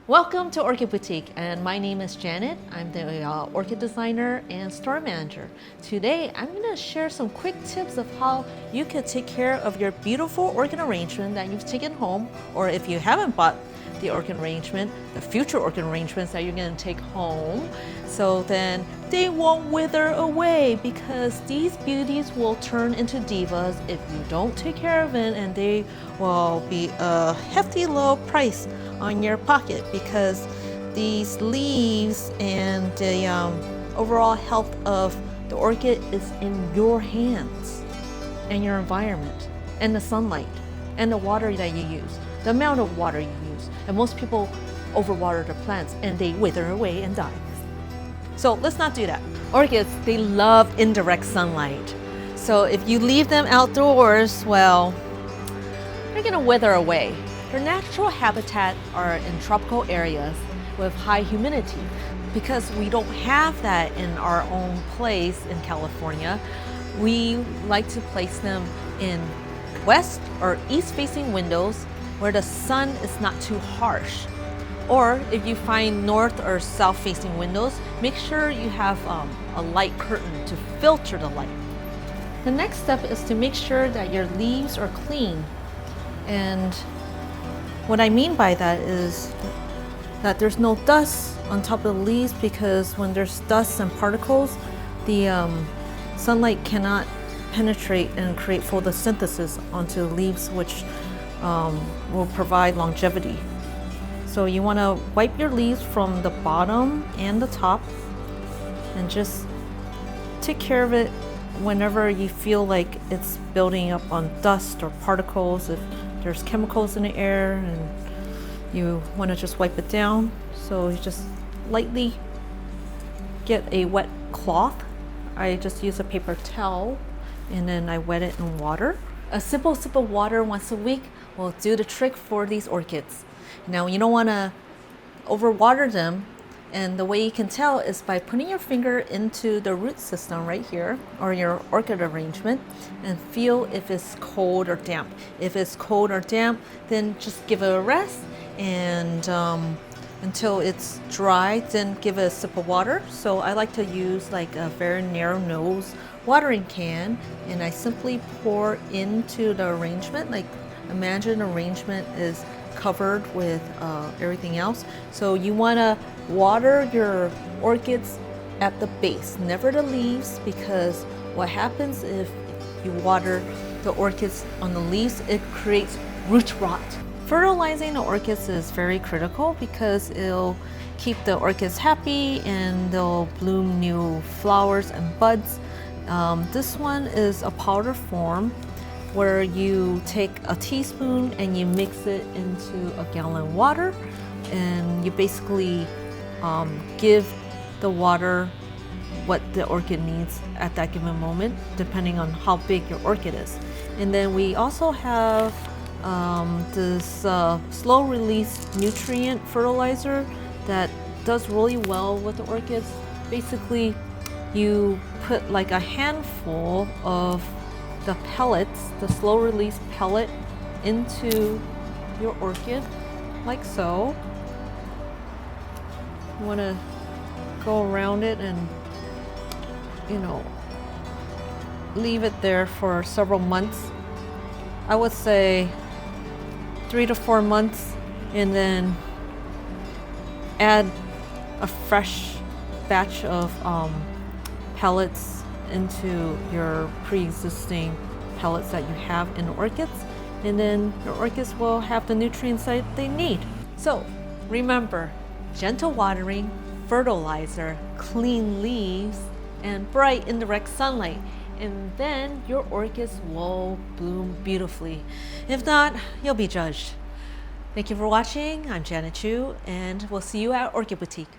Welcome to Orchid Boutique, and my name is Janet. I'm the orchid designer and store manager. Today, I'm going to share some quick tips of how you can take care of your beautiful orchid arrangement that you've taken home, or if you haven't bought the orchid arrangement, the future orchid arrangements that you're going to take home, so then they won't wither away, because these beauties will turn into divas if you don't take care of it, and they will be a hefty low price on your pocket, because these leaves and the overall health of the orchid is in your hands and your environment and the sunlight and the water that you use, the amount of water you use. And most people overwater their plants and they wither away and die. So let's not do that. Orchids, they love indirect sunlight. So if you leave them outdoors, well, they're gonna wither away. Their natural habitat are in tropical areas with high humidity. Because we don't have that in our own place in California, we like to place them in west or east facing windows where the sun is not too harsh. Or if you find north or south facing windows, make sure you have a light curtain to filter the light. The next step is to make sure that your leaves are clean. And what I mean by that is that there's no dust on top of the leaves, because when there's dust and particles, the sunlight cannot penetrate and create photosynthesis onto the leaves, which will provide longevity. So you want to wipe your leaves from the bottom and the top and just take care of it whenever you feel like it's building up on dust or particles. If there's chemicals in the air and you want to just wipe it down, so you just lightly get a wet cloth. I just use a paper towel and then I wet it in water. A simple sip of water once a week will do the trick for these orchids. Now, you don't want to overwater them, and the way you can tell is by putting your finger into the root system right here, or your orchid arrangement, and feel if it's cold or damp. If it's cold or damp, then just give it a rest, and until it's dry, then give it a sip of water. So I like to use like a very narrow nose watering can, and I simply pour into the arrangement. Like, imagine the arrangement is covered with everything else. So you want to water your orchids at the base, never the leaves, because what happens if you water the orchids on the leaves, it creates root rot. Fertilizing the orchids is very critical because it'll keep the orchids happy and they'll bloom new flowers and buds. This one is a powder form where you take a teaspoon and you mix it into a gallon of water, and you basically give the water what the orchid needs at that given moment, depending on how big your orchid is. And then we also have this slow release nutrient fertilizer that does really well with the orchids. Basically, you put like a handful of the pellets, the slow release pellet, into your orchid, like so. You want to go around it and, leave it there for several months. I would say 3 to 4 months, and then add a fresh batch of pellets into your pre-existing pellets that you have in the orchids, and then your orchids will have the nutrients that they need. So remember, gentle watering, fertilizer, clean leaves, and bright indirect sunlight, and then your orchids will bloom beautifully. If not, you'll be judged. Thank you for watching. I'm Janet Chu, and we'll see you at Orchid Boutique.